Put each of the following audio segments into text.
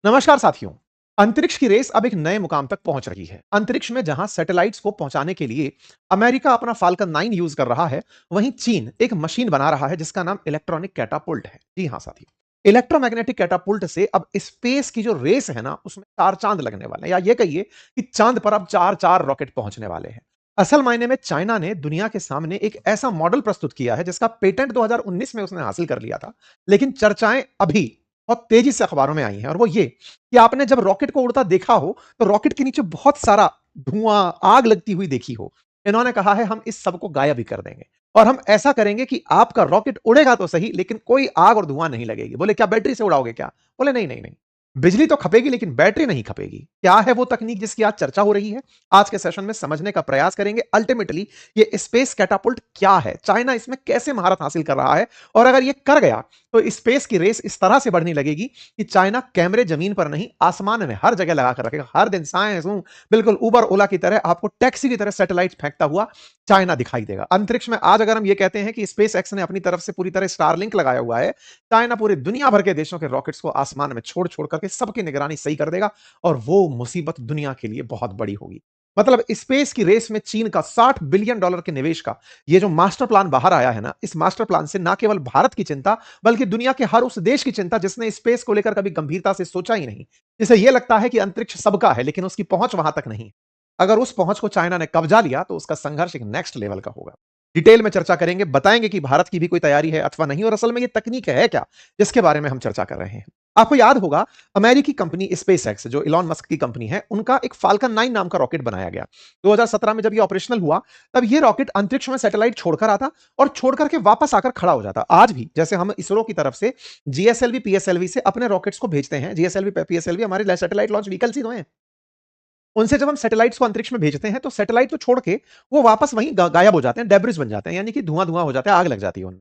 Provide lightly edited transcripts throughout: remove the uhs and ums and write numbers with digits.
नमस्कार साथियों। अंतरिक्ष की रेस अब एक नए मुकाम तक पहुंच रही है। अंतरिक्ष में जहां सैटेलाइट्स को पहुंचाने के लिए अमेरिका अपना फाल्कन 9 यूज कर रहा है, वहीं चीन एक मशीन बना रहा है जिसका नाम इलेक्ट्रॉनिक कैटापुल्ट है। जी हां साथियों, इलेक्ट्रोमैग्नेटिक कैटापुल्ट से अब स्पेस की जो रेस है ना, उसमें चार चांद लगने वाले हैं, या ये कहिए कि चांद पर अब चार चार रॉकेट पहुंचने वाले हैं। असल मायने में चाइना ने दुनिया के सामने एक ऐसा मॉडल प्रस्तुत किया है जिसका पेटेंट 2019 में उसने हासिल कर लिया था, लेकिन चर्चाएं अभी बहुत तेजी से अखबारों में आई हैं, और वो ये कि आपने जब रॉकेट को उड़ता देखा हो, तो रॉकेट के नीचे बहुत सारा धुआं, आग लगती हुई देखी हो। इन्होंने कहा है हम इस सब को गायब ही कर देंगे, और हम ऐसा करेंगे कि आपका रॉकेट उड़ेगा तो सही, लेकिन कोई आग और धुआं नहीं लगेगी। बोले क्या बैटरी से उड़ाओगे क्या? बोले नहीं नहीं नहीं, बिजली तो खपेगी लेकिन बैटरी नहीं खपेगी। क्या है वो तकनीक जिसकी आज चर्चा हो रही है? आज के सेशन में समझने का प्रयास करेंगे। अल्टीमेटली ये स्पेस कैटापुल्ट क्या है, चाइना इसमें कैसे महारत हासिल कर रहा है, और अगर ये कर गया तो स्पेस की रेस इस तरह से बढ़ने लगेगी कि चाइना कैमरे जमीन पर नहीं, आसमान में हर जगह लगा कर रखेगा। हर दिन साइंस बिल्कुल उबर ओला की तरह आपको टैक्सी की तरह सैटेलाइट फेंकता हुआ चाइना दिखाई देगा अंतरिक्ष में। आज अगर हम ये कहते हैं कि स्पेस एक्स ने अपनी तरफ से पूरी तरह स्टारलिंक लगाया हुआ है, चाइना पूरी दुनिया भर के देशों के रॉकेट्स को आसमान में छोड़ छोड़ करके सबकी निगरानी सही कर देगा, और वो मुसीबत दुनिया के लिए बहुत बड़ी होगी। मतलब स्पेस की रेस में चीन का $60 बिलियन के निवेश का ये जो मास्टर प्लान बाहर आया है ना, इस मास्टर प्लान से ना केवल भारत की चिंता, बल्कि दुनिया के हर उस देश की चिंता जिसने स्पेस को लेकर कभी गंभीरता से सोचा ही नहीं। जिसे यह लगता है कि अंतरिक्ष सबका है, लेकिन उसकी पहुंच वहां तक नहीं। अगर उस पहुंच को चाइना ने कब्जा लिया तो उसका संघर्ष एक नेक्स्ट लेवल का होगा। डिटेल में चर्चा करेंगे, बताएंगे कि भारत की भी कोई तैयारी है अथवा नहीं, और असल में ये तकनीक है क्या जिसके बारे में हम चर्चा कर रहे हैं। आपको याद होगा, अमेरिकी कंपनी स्पेसएक्स जो इलॉन मस्क की कंपनी है, उनका एक फाल्कन 9 नाम का रॉकेट बनाया गया। 2017 में जब ये ऑपरेशनल हुआ, तब ये रॉकेट अंतरिक्ष में सैटेलाइट छोड़कर आता और छोड़ करके वापस आकर खड़ा हो जाता। आज भी जैसे हम इसरो की तरफ से जीएसएलवी पीएसएलवी से अपने रॉकेट्स को भेजते हैं, जीएसएलवी पीएसएलवी हमारे सैटेलाइट लॉन्च व्हीकल्स ही तो हैं। उनसे जब हम सैटेलाइट्स को अंतरिक्ष में भेजते हैं, तो सैटेलाइट को छोड़ के वो वापस वहीं गायब हो जाते हैं, डेब्रिस बन जाते हैं, यानी कि धुआं धुआं हो जाता है, आग लग जाती है उनमें।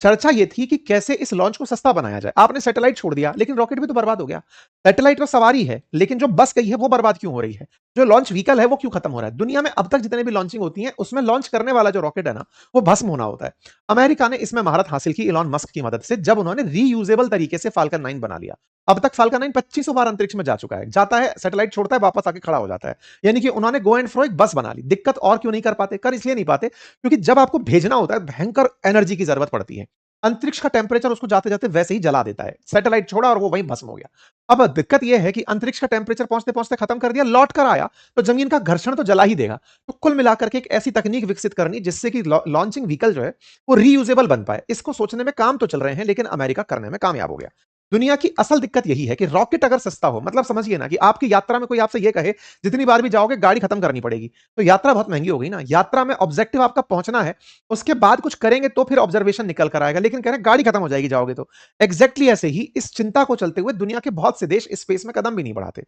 चर्चा ये थी कि कैसे इस लॉन्च को सस्ता बनाया जाए। आपने सैटेलाइट छोड़ दिया, लेकिन रॉकेट भी तो बर्बाद हो गया। सैटेलाइट तो सवारी है, लेकिन जो बस गई है वो बर्बाद क्यों हो रही है? जो लॉन्च व्हीकल है वो क्यों खत्म हो रहा है? दुनिया में अब तक जितने भी लॉन्चिंग होती है, उसमें लॉन्च करने वाला जो रॉकेट है ना, वो भस्म होना होता है। अमेरिका ने इसमें महारत हासिल की इलॉन मस्क की मदद से, जब उन्होंने रीयूजेबल तरीके से फाल्कन 9 बना लिया। अब तक फाल्कन 9 2500 बार अंतरिक्ष में जा चुका है। जाता है, सैटेलाइट छोड़ता है, वापस आके खड़ा हो जाता है। यानी कि उन्होंने गो एंड फ्रो एक बस बना ली। दिक्कत और क्यों नहीं कर पाते? कर इसलिए नहीं पाते क्योंकि जब आपको भेजना होता है, भयंकर एनर्जी की जरूरत पड़ती है। अंतरिक्ष का टेम्परेचर उसको जाते-जाते वैसे ही जला देता है। सैटेलाइट छोड़ा और वो वहीं भस्म हो गया। अब दिक्कत ये है कि अंतरिक्ष का टेम्परेचर पहुँचते-पहुँचते खत्म कर दिया, लौट कर आया, तो ज़मीन का घर्षण तो जला ही देगा। तो कुल मिलाकर के एक ऐसी तकनीक विकसित करनी जिससे कि लॉन्चिंग व्हीकल जो है, वो रीयूजेबल बन पाए। इसको सोचने में काम तो चल रहे हैं, लेकिन अमेरिका करने में कामयाब हो गया। दुनिया की असल दिक्कत यही है कि रॉकेट अगर सस्ता हो, मतलब समझिए ना कि आपकी यात्रा में कोई आपसे ये कहे, जितनी बार भी जाओगे गाड़ी खत्म करनी पड़ेगी, तो यात्रा बहुत महंगी हो गई ना। यात्रा में ऑब्जेक्टिव आपका पहुंचना है, उसके बाद कुछ करेंगे तो फिर ऑब्जर्वेशन निकल कर आएगा, लेकिन कह रहे हैं गाड़ी खत्म हो जाएगी जाओगे तो। एग्जैक्टली ऐसे ही इस चिंता को चलते हुए दुनिया के बहुत से देश स्पेस में कदम भी नहीं बढ़ाते।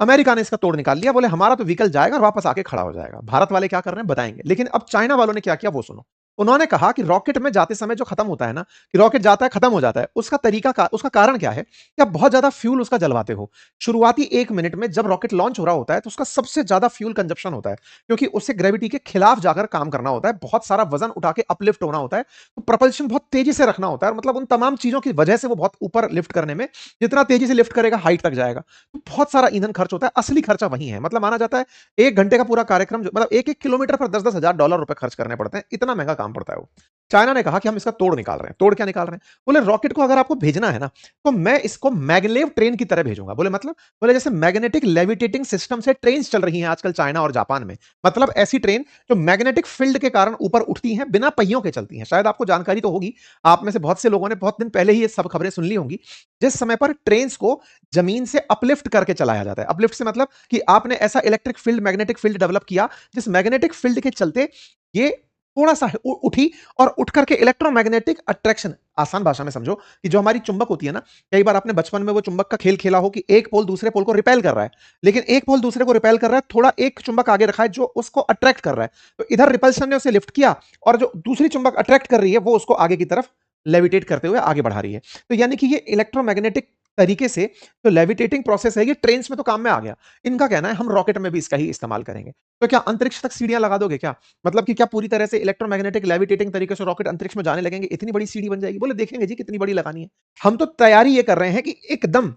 अमेरिका ने इसका तोड़ निकाल लिया, बोले हमारा तो व्हीकल जाएगा और वापस आके खड़ा हो जाएगा। भारत वाले क्या कर रहे हैं बताएंगे, लेकिन अब चाइना वालों ने क्या किया वो सुनो। उन्होंने कहा कि रॉकेट में जाते समय जो खत्म होता है ना, कि रॉकेट जाता है खत्म हो जाता है, उसका कारण क्या है कि आप बहुत ज्यादा फ्यूल उसका जलवाते हो। शुरुआती 1 मिनट में जब रॉकेट लॉन्च हो रहा होता है, तो उसका सबसे ज्यादा फ्यूल कंजप्शन होता है, क्योंकि उससे ग्रेविटी के खिलाफ जाकर काम करना होता है, बहुत सारा वजन उठा के अपलिफ्ट होना होता है, तो प्रपल्शन बहुत तेजी से रखना होता है। मतलब उन तमाम चीजों की वजह से वो बहुत ऊपर लिफ्ट करने में, जितना तेजी से लिफ्ट करेगा हाइट तक जाएगा, तो बहुत सारा ईंधन खर्च होता है। असली खर्चा वही है। मतलब माना जाता है 1 घंटे का पूरा कार्यक्रम मतलब 1-1 किलोमीटर पर 10-10 हजार रुपए खर्च करने पड़ते हैं। इतना महंगा काम पड़ता है वो। चाइना ने कहा कि हम इसका तोड़ निकाल रहे हैं। तोड़ क्या निकाल रहे हैं? बोले रॉकेट को अगर आपको भेजना है ना, तो मैं इसको मैग्लेव ट्रेन की तरह भेजूंगा। बोले मतलब? बोले जैसे मैग्नेटिक लेविटेटिंग सिस्टम से ट्रेन चल रही हैं आजकल चाइना और जापान में। मतलब ऐसी ट्रेन जो मैग्नेटिक फील्ड के कारण ऊपर उठती हैं, बिना पहियों के चलती हैं। शायद आपको जानकारी तो होगी, आप में से बहुत से लोगों ने बहुत दिन पहले ही ये सब खबरें सुन ली होंगी, जिस समय पर ट्रेन को जमीन से अपलिफ्ट करके चलाया जाता है। अपलिफ्ट से मतलब कि आपने ऐसा electric field, magnetic field develop किया, जिस मैग्नेटिक फील्ड के चलते ये थोड़ा सा उठी, और उठ करके इलेक्ट्रोमैग्नेटिक अट्रैक्शन, आसान भाषा में समझो कि जो हमारी चुंबक होती है ना, कई बार आपने बचपन में वो चुंबक का खेल खेला हो कि एक पोल दूसरे पोल को रिपेल कर रहा है, लेकिन एक पोल दूसरे को रिपेल कर रहा है, थोड़ा एक चुंबक आगे रखा है जो उसको अट्रैक्ट कर रहा है, तो इधर रिपल्शन ने उसे लिफ्ट किया, और जो दूसरी चुंबक अट्रैक्ट कर रही है वो उसको आगे की तरफ लेविटेट करते हुए आगे बढ़ा रही है। तो यानी कि ये इलेक्ट्रोमैग्नेटिक तरीके से जो लेविटेटिंग प्रोसेस है, ये ट्रेन्स में तो काम में आ गया। इनका कहना है हम रॉकेट में भी इसका ही इस्तेमाल करेंगे। तो क्या अंतरिक्ष तक सीढ़ियां लगा दोगे क्या? मतलब कि क्या पूरी तरह से इलेक्ट्रोमैग्नेटिक लेविटेटिंग तरीके से रॉकेट अंतरिक्ष में जाने लगेंगे, इतनी बड़ी सीढ़ी बन जाएगी? बोले देखेंगे जी कितनी बड़ी लगानी है। हम तो तैयारी ये कर रहे हैं कि एकदम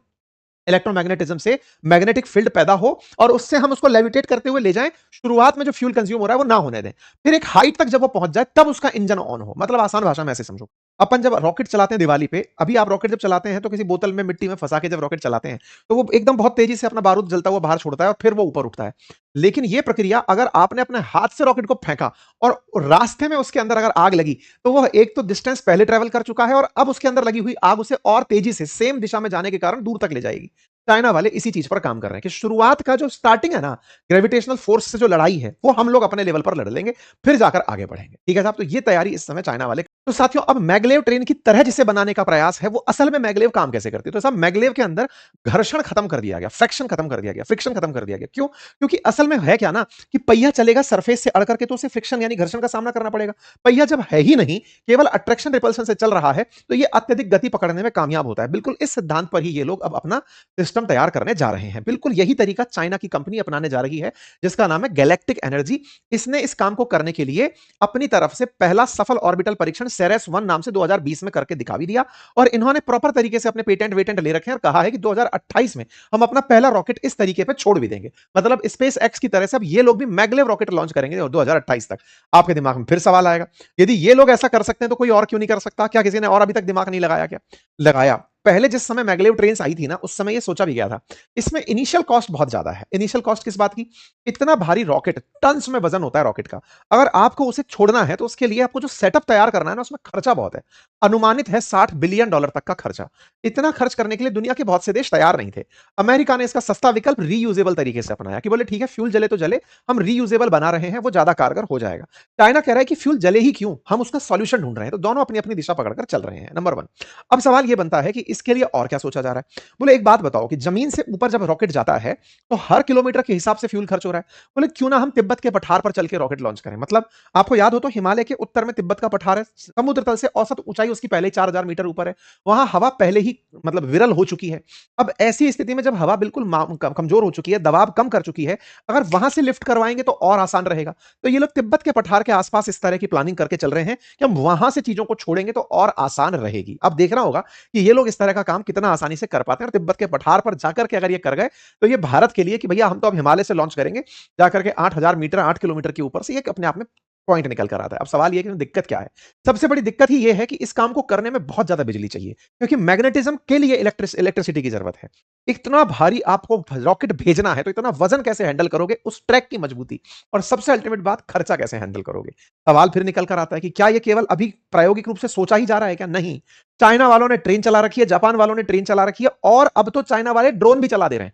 इलेक्ट्रोमैग्नेटिज्म से मैग्नेटिक फील्ड पैदा हो और उससे हम उसको लेविटेट करते हुए ले जाएं। शुरुआत में जो फ्यूल कंज्यूम हो रहा है वो ना होने दें, फिर एक हाइट तक जब वो पहुंच जाए तब उसका इंजन ऑन हो। मतलब आसान भाषा में ऐसे समझो, अपन जब रॉकेट चलाते हैं दिवाली पे, अभी आप रॉकेट जब चलाते हैं तो किसी बोतल में मिट्टी में फंसा के जब रॉकेट चलाते हैं तो वो एकदम बहुत तेजी से अपना बारूद जलता हुआ बाहर छोड़ता है और फिर वो ऊपर उठता है। लेकिन ये प्रक्रिया अगर आपने अपने हाथ से रॉकेट को फेंका और रास्ते में उसके अंदर अगर आग लगी तो वह एक तो डिस्टेंस पहले ट्रेवल कर चुका है और अब उसके अंदर लगी हुई आग उसे और तेजी से सेम दिशा में जाने के कारण दूर तक ले जाएगी। चाइना वाले इसी चीज पर काम कर रहे हैं कि शुरुआत का जो स्टार्टिंग है ना, ग्रेविटेशनल फोर्स से जो लड़ाई है वो हम लोग अपने लेवल पर लड़ लेंगे, फिर जाकर आगे बढ़ेंगे। ठीक है साहब, तो ये तैयारी इस समय चाइना वाले। तो साथियों, अब मैगलेव ट्रेन की तरह जिसे बनाने का प्रयास है वो असल में मैगलेव काम कैसे करती है? तो साहब, मैगलेव के अंदर घर्षण खत्म कर दिया गया, फ्रिक्शन खत्म कर दिया गया, फ्रिक्शन खत्म कर दिया गया। क्यों? क्योंकि असल में है क्या ना कि पहिया चलेगा सरफेस से अड़ करके तो उसे फ्रिक्शन यानी घर्षण का सामना करना पड़ेगा। पहिया जब है ही नहीं, केवल अट्रैक्शन रिपल्शन से चल रहा है, तो ये अत्यधिक गति पकड़ने में कामयाब होता है। बिल्कुल इस सिद्धांत पर ही ये लोग अब अपना सिस्टम तैयार करने जा रहे हैं। बिल्कुल यही तरीका चाइना की कंपनी अपनाने जा रही है जिसका नाम है गैलेक्टिक एनर्जी। इसने इस काम को करने के लिए अपनी तरफ से पहला सफल ऑर्बिटल परीक्षण सेरेस 1 नाम से 2020 में करके दिखा भी दिया और इन्होंने प्रॉपर तरीके से अपने पेटेंट वेटेंट ले रखे हैं और कहा है कि 2028 में हम अपना पहला रॉकेट इस तरीके पे छोड़ भी देंगे। मतलब स्पेस एक्स की तरह से अब ये लोग भी मैगलेव रॉकेट लॉन्च करेंगे 2028 तक। आपके दिमाग में फिर सवाल आएगा, यदि ये लोग ऐसा कर सकते हैं तो कोई और क्यों नहीं कर सकता? क्या किसी ने और अभी तक दिमाग नहीं लगाया? क्या लगाया? पहले जिस समय मैगलेव ट्रेन आई थी ना, उस समय ये सोचा भी गया था। इसमें इनिशियल कॉस्ट बहुत ज्यादा है। इनिशियल कॉस्ट किस बात की? इतना भारी रॉकेट, टन्स में वजन होता है रॉकेट का। अगर आपको उसे छोड़ना है तो उसके लिए आपको जो सेटअप तैयार करना है ना, उसमें खर्चा बहुत है। अनुमानित है $60 बिलियन तक का खर्चा। इतना खर्च करने के लिए दुनिया के बहुत से देश तैयार नहीं थे। अमेरिका ने इसका सस्ता विकल्प रीयूजेबल तरीके से अपनाया कि बोले ठीक है, फ्यूल जले तो जले, हम रीयूजेबल बना रहे हैं, वो ज्यादा कारगर हो जाएगा। चाइना कह रहा है कि फ्यूल जले ही क्यों, हम उसका सॉल्यूशन ढूंढ रहे हैं। तो दोनों अपनी अपनी दिशा पकड़कर चल रहे हैं। Number one. अब सवाल यह बनता है कि इसके लिए और क्या सोचा जा रहा है? बोले एक बात बताओ कि जमीन से ऊपर जब रॉकेट जाता है तो हर किलोमीटर के हिसाब से फ्यूल खर्च हो रहा है। बोले क्यों ना हम तिब्बत के पठार पर चल के रॉकेट लॉन्च करें। मतलब आपको याद हो तो हिमालय के उत्तर में तिब्बत का पठार है, समुद्र तल से औसत ऊंचाई उसकी पहले 4000 मीटर ऊपर है। वहां हवा पहले ही मतलब विरल हो चुकी है। अब ऐसी स्थिति में जब हवा बिल्कुल कमजोर हो चुकी है, दबाव कम कर चुकी है, अगर वहां से लिफ्ट करवाएंगे तो और आसान रहेगा। तो ये लोग तिब्बत के पठार के आसपास इस तरह की प्लानिंग करके चल रहे हैं कि हम वहां से चीजों को छोड़ेंगे तो और आसान रहेगी। अब देखना होगा कि ये लोग इस तरह का काम कितना आसानी से कर पाते हैं और तिब्बत के पठार पर जाकर के अगर ये कर गए तो ये भारत के लिए कि भैया हम तो अब हिमालय से लॉन्च करेंगे, जाकर के 8000 मीटर 8 किलोमीटर के ऊपर से, ये अपने आप में पॉइंट निकल कर आता है। अब सवाल ये कि दिक्कत क्या है? सबसे बड़ी दिक्कत ही ये है कि इस काम को करने में बहुत ज्यादा बिजली चाहिए, क्योंकि मैग्नेटिज्म के लिए इलेक्ट्रिसिटी की जरूरत है। इतना भारी आपको रॉकेट भेजना है तो इतना वजन कैसे हैंडल करोगे, उस ट्रैक की मजबूती, और सबसे अल्टीमेट बात, खर्चा कैसे हैंडल करोगे। सवाल फिर निकल कर आता है कि क्या यह केवल अभी प्रायोगिक रूप से सोचा ही जा रहा है क्या? नहीं। चाइना वालों ने ट्रेन चला रखी है, जापान वालों ने ट्रेन चला रखी है और अब तो चाइना वाले ड्रोन भी चला दे रहे हैं।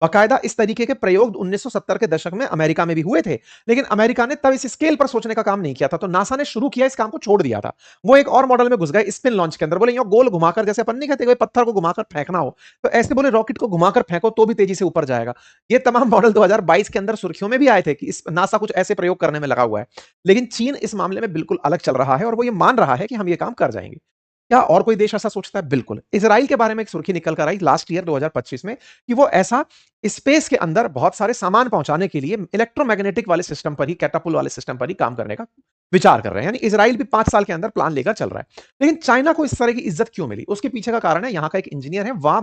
बाकायदा इस तरीके के प्रयोग 1970 के दशक में अमेरिका में भी हुए थे, लेकिन अमेरिका ने तब इस स्केल पर सोचने का काम नहीं किया था, तो नासा ने शुरू किया, इस काम को छोड़ दिया था। वो एक और मॉडल में घुस गए, स्पिन लॉन्च के अंदर। बोले यूं गोल घुमाकर, जैसे अपन नहीं कहते कोई पत्थर को घुमाकर फेंकना हो, तो ऐसे बोले रॉकेट को घुमाकर फेंको तो भी तेजी से ऊपर जाएगा। ये तमाम मॉडल 2022 के अंदर सुर्खियों में भी आए थे कि इस नासा कुछ ऐसे प्रयोग करने में लगा हुआ है। लेकिन चीन इस मामले में बिल्कुल अलग चल रहा है और वो ये मान रहा है कि हम ये काम कर जाएंगे। क्या और कोई देश ऐसा सोचता है? बिल्कुल। इजराइल के बारे में एक सुर्खी निकल कर आई लास्ट ईयर 2025 में कि वो ऐसा स्पेस के अंदर बहुत सारे सामान पहुंचाने के लिए इलेक्ट्रोमैग्नेटिक वाले सिस्टम पर ही, कैटापुल वाले सिस्टम पर ही काम करने का विचार कर रहे हैं। यानी इजराइल भी 5 साल के अंदर प्लान लेकर चल रहा है। लेकिन चाइना को इस तरह की इज्जत क्यों मिली? उसके पीछे का कारण है, यहां का एक इंजीनियर है वा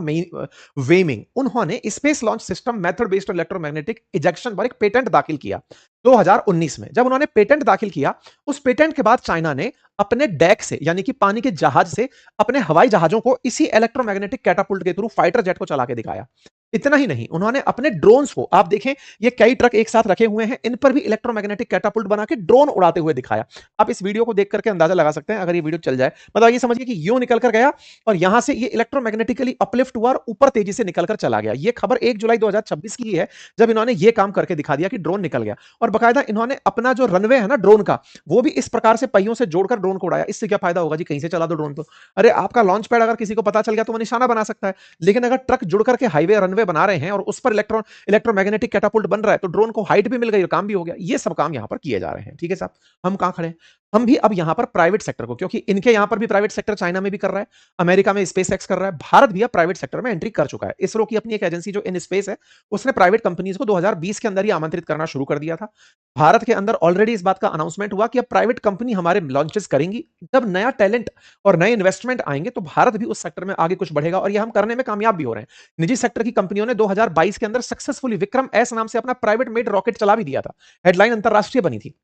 वेमिंग। उन्होंने space launch system method based electromagnetic ejection पर एक पेटेंट दाखिल किया 2019 में। जब उन्होंने पेटेंट दाखिल किया, उस पेटेंट के बाद चाइना ने अपने डेक से, यानी कि पानी के जहाज से, अपने हवाई जहाजों को इसी इलेक्ट्रोमैग्नेटिक कैटापुल्ट के थ्रू फाइटर जेट को चला के दिखाया। इतना ही नहीं, उन्होंने अपने ड्रोन्स को, आप देखें ये कई ट्रक एक साथ रखे हुए हैं, इन पर भी इलेक्ट्रोमैग्नेटिक कैटापुल्ट बना के ड्रोन उड़ाते हुए दिखाया। आप इस वीडियो को देख करके अंदाजा लगा सकते हैं, अगर ये वीडियो चल जाए, मतलब ये समझिए कि यूं निकल कर गया और यहां से ये इलेक्ट्रोमैग्नेटिकली अपलिफ्ट हुआ और ऊपर तेजी से निकल कर चला गया। ये खबर 1 जुलाई 2026 की है, जब इन्होंने ये काम करके दिखा दिया कि ड्रोन निकल गया। और बाकायदा इन्होंने अपना जो रनवे है ना ड्रोन का, वो भी इस प्रकार से पहियों से जोड़कर ड्रोन को उड़ाया। इससे क्या फायदा होगा जी? कहीं से चला दो ड्रोन तो। अरे आपका लॉन्च पैड अगर किसी को पता चल गया तो वो निशाना बना सकता है, लेकिन अगर ट्रक जुड़ करके हाईवे रनवे बना रहे हैं और उस पर इलेक्ट्रोमैग्नेटिक कैटापुल्ट बन रहा है, तो ड्रोन को हाइट भी मिल गई और काम भी हो गया। ये सब काम यहां पर किए जा रहे हैं। ठीक है साहब, हम कहां खड़े हैं? हम भी अब यहां पर प्राइवेट सेक्टर को, क्योंकि इनके यहां पर भी प्राइवेट सेक्टर चाइना में भी कर रहा है, अमेरिका में स्पेस एक्स कर रहा है, भारत भी अब प्राइवेट सेक्टर में एंट्री कर चुका है। इसरो की अपनी एक एजेंसी जो इन स्पेस है, उसने प्राइवेट कंपनीज को 2020 के अंदर ही आमंत्रित करना शुरू कर दिया था। भारत के अंदर ऑलरेडी इस बात का अनाउंसमेंट हुआ कि अब प्राइवेट कंपनी हमारे लॉन्चेस करेंगी। जब नया टैलेंट और नए इन्वेस्टमेंट आएंगे तो भारत भी उस सेक्टर में आगे कुछ बढ़ेगा, और ये हम करने में कामयाब भी हो रहे हैं। निजी सेक्टर की कंपनियों ने 2022 के अंदर सक्सेसफुली विक्रम एस नाम से अपना प्राइवेट मेड रॉकेट चला भी दिया था। हेडलाइन अंतरराष्ट्रीय बनी थी।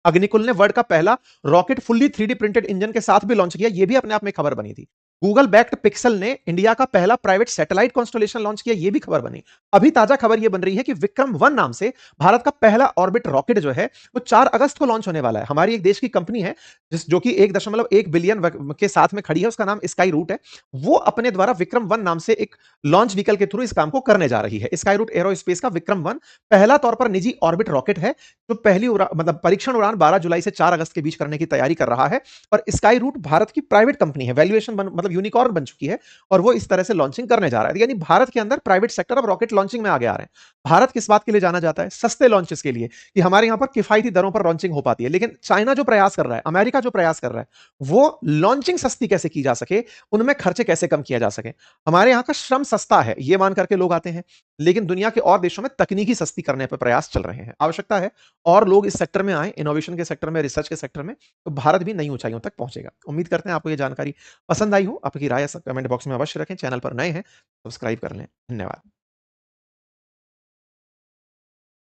अग्निकुल ने वर्ल्ड का पहला rocket fully 3D printed engine के साथ भी लॉन्च किया, यह भी अपने आप में खबर बनी थी। गूगल बैक्ड पिक्सल ने इंडिया का पहला प्राइवेट सैटेलाइट कॉन्स्टलेशन लॉन्च किया, यह भी खबर बनी। अभी ताजा खबर यह बन रही है कि विक्रम वन नाम से भारत का पहला ऑर्बिट रॉकेट जो है वो 4 अगस्त को लॉन्च होने वाला है। हमारी एक देश की कंपनी है जो कि 1.1 बिलियन के साथ में खड़ी है, उसका नाम स्काई रूट है। वो अपने द्वारा विक्रम वन नाम से एक लॉन्च व्हीकल के थ्रू इस काम को करने जा रही है। स्काई रूट एरोस्पेस का विक्रम वन पहला तौर पर निजी ऑर्बिट रॉकेट है जो पहली मतलब परीक्षण उड़ान 12 जुलाई से 4 अगस्त के बीच करने की तैयारी कर रहा है। और स्काई रूट भारत की प्राइवेट कंपनी है, वैल्यूएशन मतलब यूनिकॉर्न बन चुकी है, और वो इस तरह से लॉन्चिंग करने जा रहा है। यानी भारत के अंदर प्राइवेट सेक्टर अब रॉकेट लॉन्चिंग में आगे आ रहे हैं। भारत किस बात के लिए जाना जाता है? सस्ते लॉन्चेस के लिए, कि हमारे यहां पर किफायती दरों पर लॉन्चिंग हो पाती है। लेकिन चाइना जो प्रयास कर रहा है, अमेरिका जो प्रयास कर रहा है, वो लॉन्चिंग सस्ती कैसे की जा सके, उनमें खर्चे कैसे कम किया जा सके। हमारे यहां का श्रम सस्ता है, ये मान करके लोग आते हैं, लेकिन दुनिया के और देशों में तकनीकी सस्ती करने पर प्रयास चल रहे हैं। आवश्यकता है और लोग इस सेक्टर में आए, इनोवेशन के सेक्टर में, रिसर्च के सेक्टर में, तो भारत भी नई ऊंचाइयों तक पहुंचेगा। उम्मीद करते हैं आपको ये जानकारी पसंद आई हो। आपकी राय कमेंट बॉक्स में अवश्य रखें। चैनल पर नए हैं, सब्सक्राइब कर लें। धन्यवाद।